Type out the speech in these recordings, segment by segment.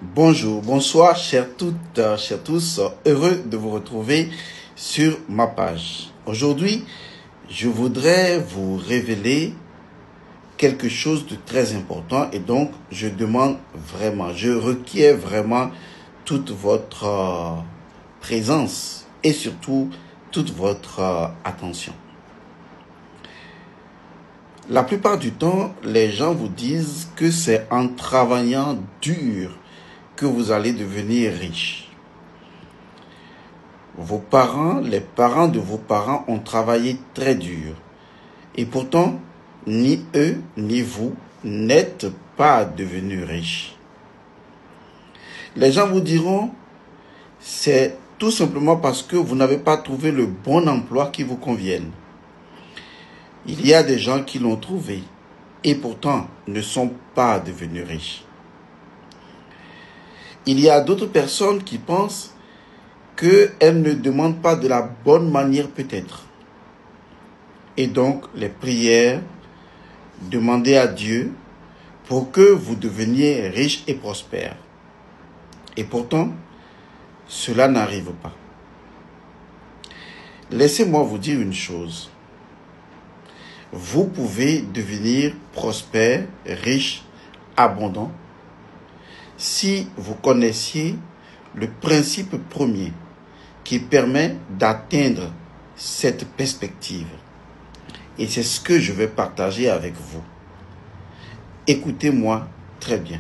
Bonjour, bonsoir, chers toutes, chers tous, heureux de vous retrouver sur ma page. Aujourd'hui, je voudrais vous révéler quelque chose de très important et donc je demande vraiment, je requiers vraiment toute votre présence et surtout toute votre attention. La plupart du temps, les gens vous disent que c'est en travaillant dur que vous allez devenir riche. Vos parents, les parents de vos parents ont travaillé très dur. Et pourtant, ni eux, ni vous n'êtes pas devenus riches. Les gens vous diront, c'est tout simplement parce que vous n'avez pas trouvé le bon emploi qui vous convienne. Il y a des gens qui l'ont trouvé et pourtant ne sont pas devenus riches. Il y a d'autres personnes qui pensent qu'elles ne demandent pas de la bonne manière peut-être. Et donc, les prières, demandez à Dieu pour que vous deveniez riches et prospères. Et pourtant, cela n'arrive pas. Laissez-moi vous dire une chose. Vous pouvez devenir prospère, riche, abondant, si vous connaissiez le principe premier qui permet d'atteindre cette perspective. Et c'est ce que je vais partager avec vous. Écoutez-moi très bien.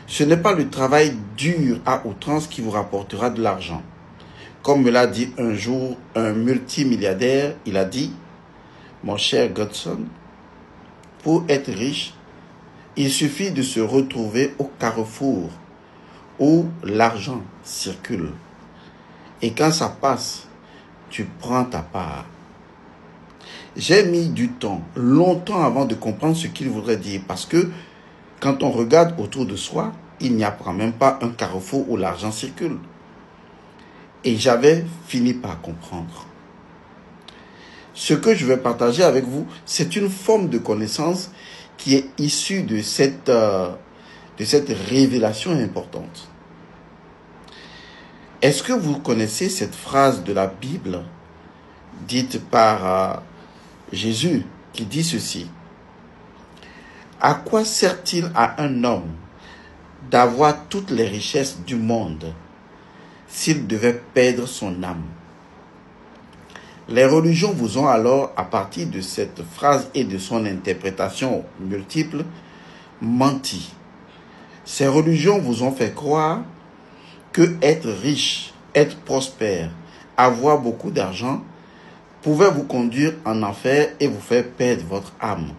Ce n'est pas le travail dur à outrance qui vous rapportera de l'argent. Comme me l'a dit un jour un multimilliardaire, il a dit, mon cher Godson, pour être riche, il suffit de se retrouver au carrefour où l'argent circule. Et quand ça passe, tu prends ta part. J'ai mis du temps, longtemps avant de comprendre ce qu'il voudrait dire. Parce que quand on regarde autour de soi, il n'y a quand même pas un carrefour où l'argent circule. Et j'avais fini par comprendre. Ce que je vais partager avec vous, c'est une forme de connaissance qui est issue de cette révélation importante. Est-ce que vous connaissez cette phrase de la Bible dite par Jésus qui dit ceci? À quoi sert-il à un homme d'avoir toutes les richesses du monde s'il devait perdre son âme? Les religions vous ont alors, à partir de cette phrase et de son interprétation multiple, menti. Ces religions vous ont fait croire que être riche, être prospère, avoir beaucoup d'argent pouvait vous conduire en enfer et vous faire perdre votre âme.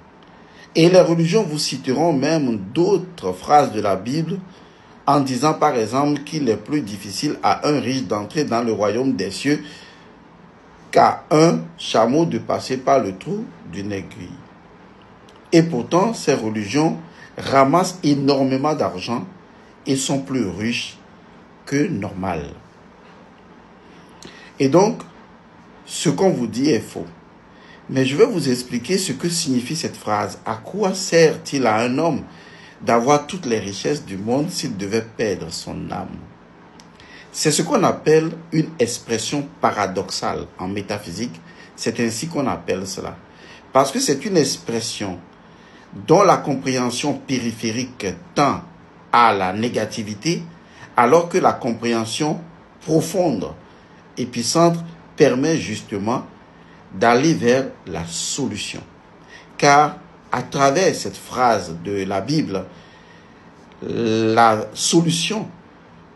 Et les religions vous citeront même d'autres phrases de la Bible en disant par exemple qu'il est plus difficile à un riche d'entrer dans le royaume des cieux qu'à un chameau de passer par le trou d'une aiguille. Et pourtant, ces religions ramassent énormément d'argent et sont plus riches que normal. Et donc, ce qu'on vous dit est faux. Mais je vais vous expliquer ce que signifie cette phrase. À quoi sert-il à un homme d'avoir toutes les richesses du monde s'il devait perdre son âme? C'est ce qu'on appelle une expression paradoxale en métaphysique. C'est ainsi qu'on appelle cela. Parce que c'est une expression dont la compréhension périphérique tend à la négativité, alors que la compréhension profonde et puissante permet justement d'aller vers la solution. Car à travers cette phrase de la Bible, la solution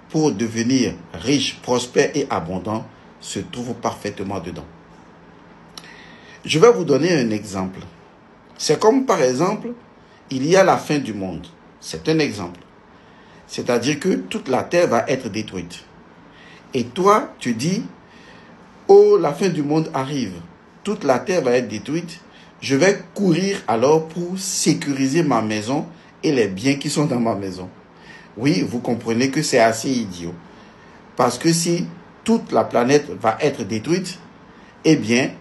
pour devenir riche, prospère et abondant se trouve parfaitement dedans. Je vais vous donner un exemple. C'est comme par exemple, il y a la fin du monde. C'est un exemple. C'est-à-dire que toute la terre va être détruite. Et toi, tu dis, oh, la fin du monde arrive. Toute la terre va être détruite. Je vais courir alors pour sécuriser ma maison et les biens qui sont dans ma maison. Oui, vous comprenez que c'est assez idiot. Parce que si toute la planète va être détruite, eh bien,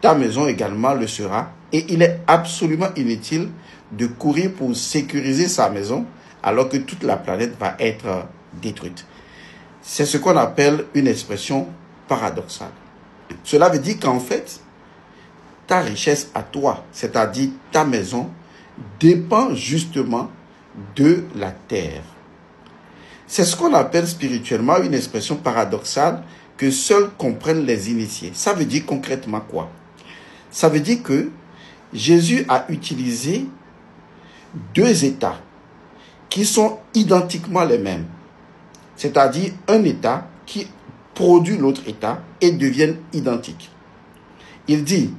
ta maison également le sera. Et il est absolument inutile de courir pour sécuriser sa maison alors que toute la planète va être détruite. C'est ce qu'on appelle une expression paradoxale. Cela veut dire qu'en fait, ta richesse à toi, c'est-à-dire ta maison, dépend justement de la terre. C'est ce qu'on appelle spirituellement une expression paradoxale que seuls comprennent les initiés. Ça veut dire concrètement quoi? Ça veut dire que Jésus a utilisé deux états qui sont identiquement les mêmes. C'est-à-dire un état qui produit l'autre état et deviennent identiques. Il dit,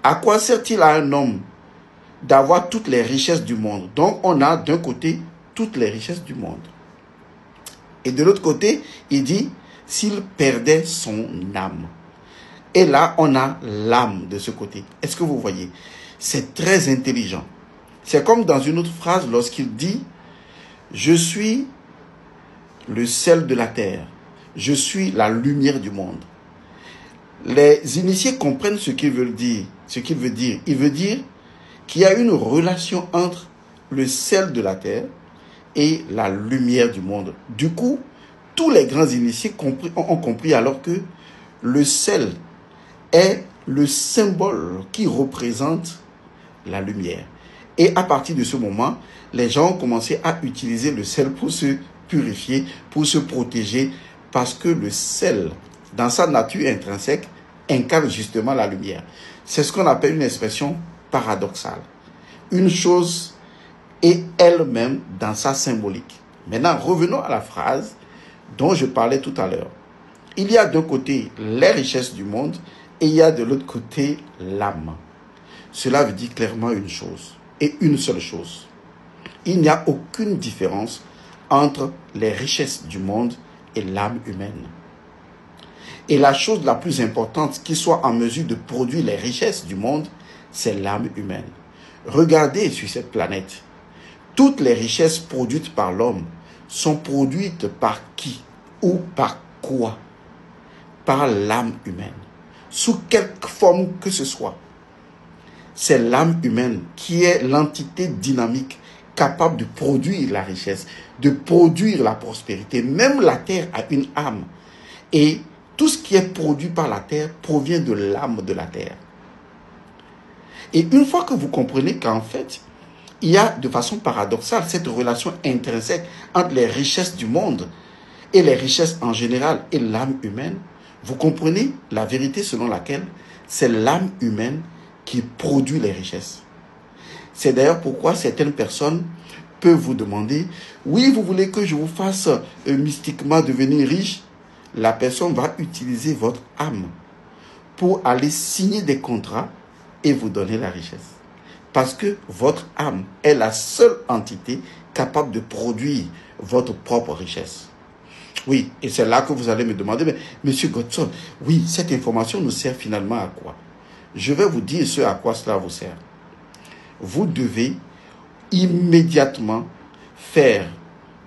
à quoi sert-il à un homme d'avoir toutes les richesses du monde? Donc on a d'un côté toutes les richesses du monde. Et de l'autre côté, il dit, s'il perdait son âme. Et là, on a l'âme de ce côté. Est-ce que vous voyez? C'est très intelligent. C'est comme dans une autre phrase lorsqu'il dit, je suis le sel de la terre. Je suis la lumière du monde. Les initiés comprennent ce qu'il veut dire. Il veut dire qu'il y a une relation entre le sel de la terre et la lumière du monde. Du coup, tous les grands initiés ont compris alors que le sel est le symbole qui représente la lumière. Et à partir de ce moment, les gens ont commencé à utiliser le sel pour se purifier, pour se protéger, parce que le sel, dans sa nature intrinsèque, incarne justement la lumière. C'est ce qu'on appelle une expression paradoxale. Une chose est elle-même dans sa symbolique. Maintenant, revenons à la phrase dont je parlais tout à l'heure. Il y a d'un côté les richesses du monde et il y a de l'autre côté l'âme. Cela veut dire clairement une chose et une seule chose. Il n'y a aucune différence entre les richesses du monde et l'âme humaine. Et la chose la plus importante qui soit en mesure de produire les richesses du monde, c'est l'âme humaine. Regardez sur cette planète. Toutes les richesses produites par l'homme sont produites par qui ou par quoi? Par l'âme humaine. Sous quelque forme que ce soit. C'est l'âme humaine qui est l'entité dynamique capable de produire la richesse, de produire la prospérité. Même la terre a une âme. Et tout ce qui est produit par la terre provient de l'âme de la terre. Et une fois que vous comprenez qu'en fait, il y a de façon paradoxale cette relation intrinsèque entre les richesses du monde et les richesses en général et l'âme humaine, vous comprenez la vérité selon laquelle c'est l'âme humaine qui produit les richesses. C'est d'ailleurs pourquoi certaines personnes peuvent vous demander, oui, vous voulez que je vous fasse mystiquement devenir riche? La personne va utiliser votre âme pour aller signer des contrats et vous donner la richesse. Parce que votre âme est la seule entité capable de produire votre propre richesse. Oui, et c'est là que vous allez me demander, mais Monsieur Godson, oui, cette information nous sert finalement à quoi? Je vais vous dire ce à quoi cela vous sert. Vous devez immédiatement faire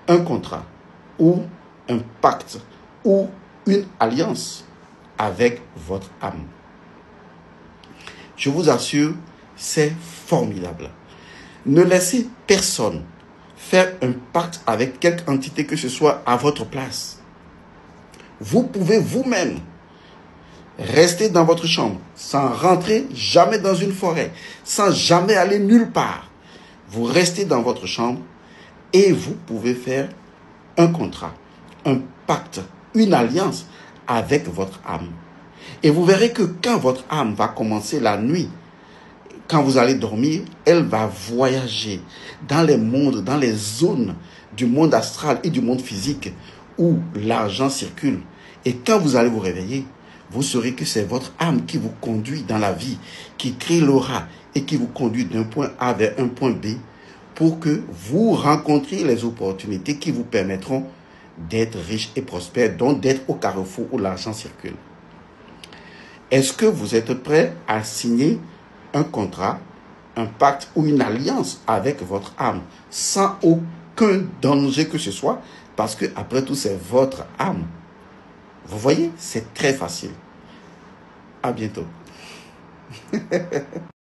un contrat ou un pacte ou une alliance avec votre âme. Je vous assure, c'est formidable. Ne laissez personne faire un pacte avec quelque entité que ce soit à votre place. Vous pouvez vous-même rester dans votre chambre sans rentrer jamais dans une forêt, sans jamais aller nulle part. Vous restez dans votre chambre et vous pouvez faire un contrat, un pacte, une alliance avec votre âme. Et vous verrez que quand votre âme va commencer la nuit, quand vous allez dormir, elle va voyager dans les mondes, dans les zones du monde astral et du monde physique où l'argent circule. Et quand vous allez vous réveiller, vous saurez que c'est votre âme qui vous conduit dans la vie, qui crée l'aura et qui vous conduit d'un point A vers un point B pour que vous rencontriez les opportunités qui vous permettront d'être riche et prospère, donc d'être au carrefour où l'argent circule. Est-ce que vous êtes prêt à signer un contrat, un pacte ou une alliance avec votre âme sans aucun danger que ce soit? Parce que après tout, c'est votre âme. Vous voyez, c'est très facile. À bientôt.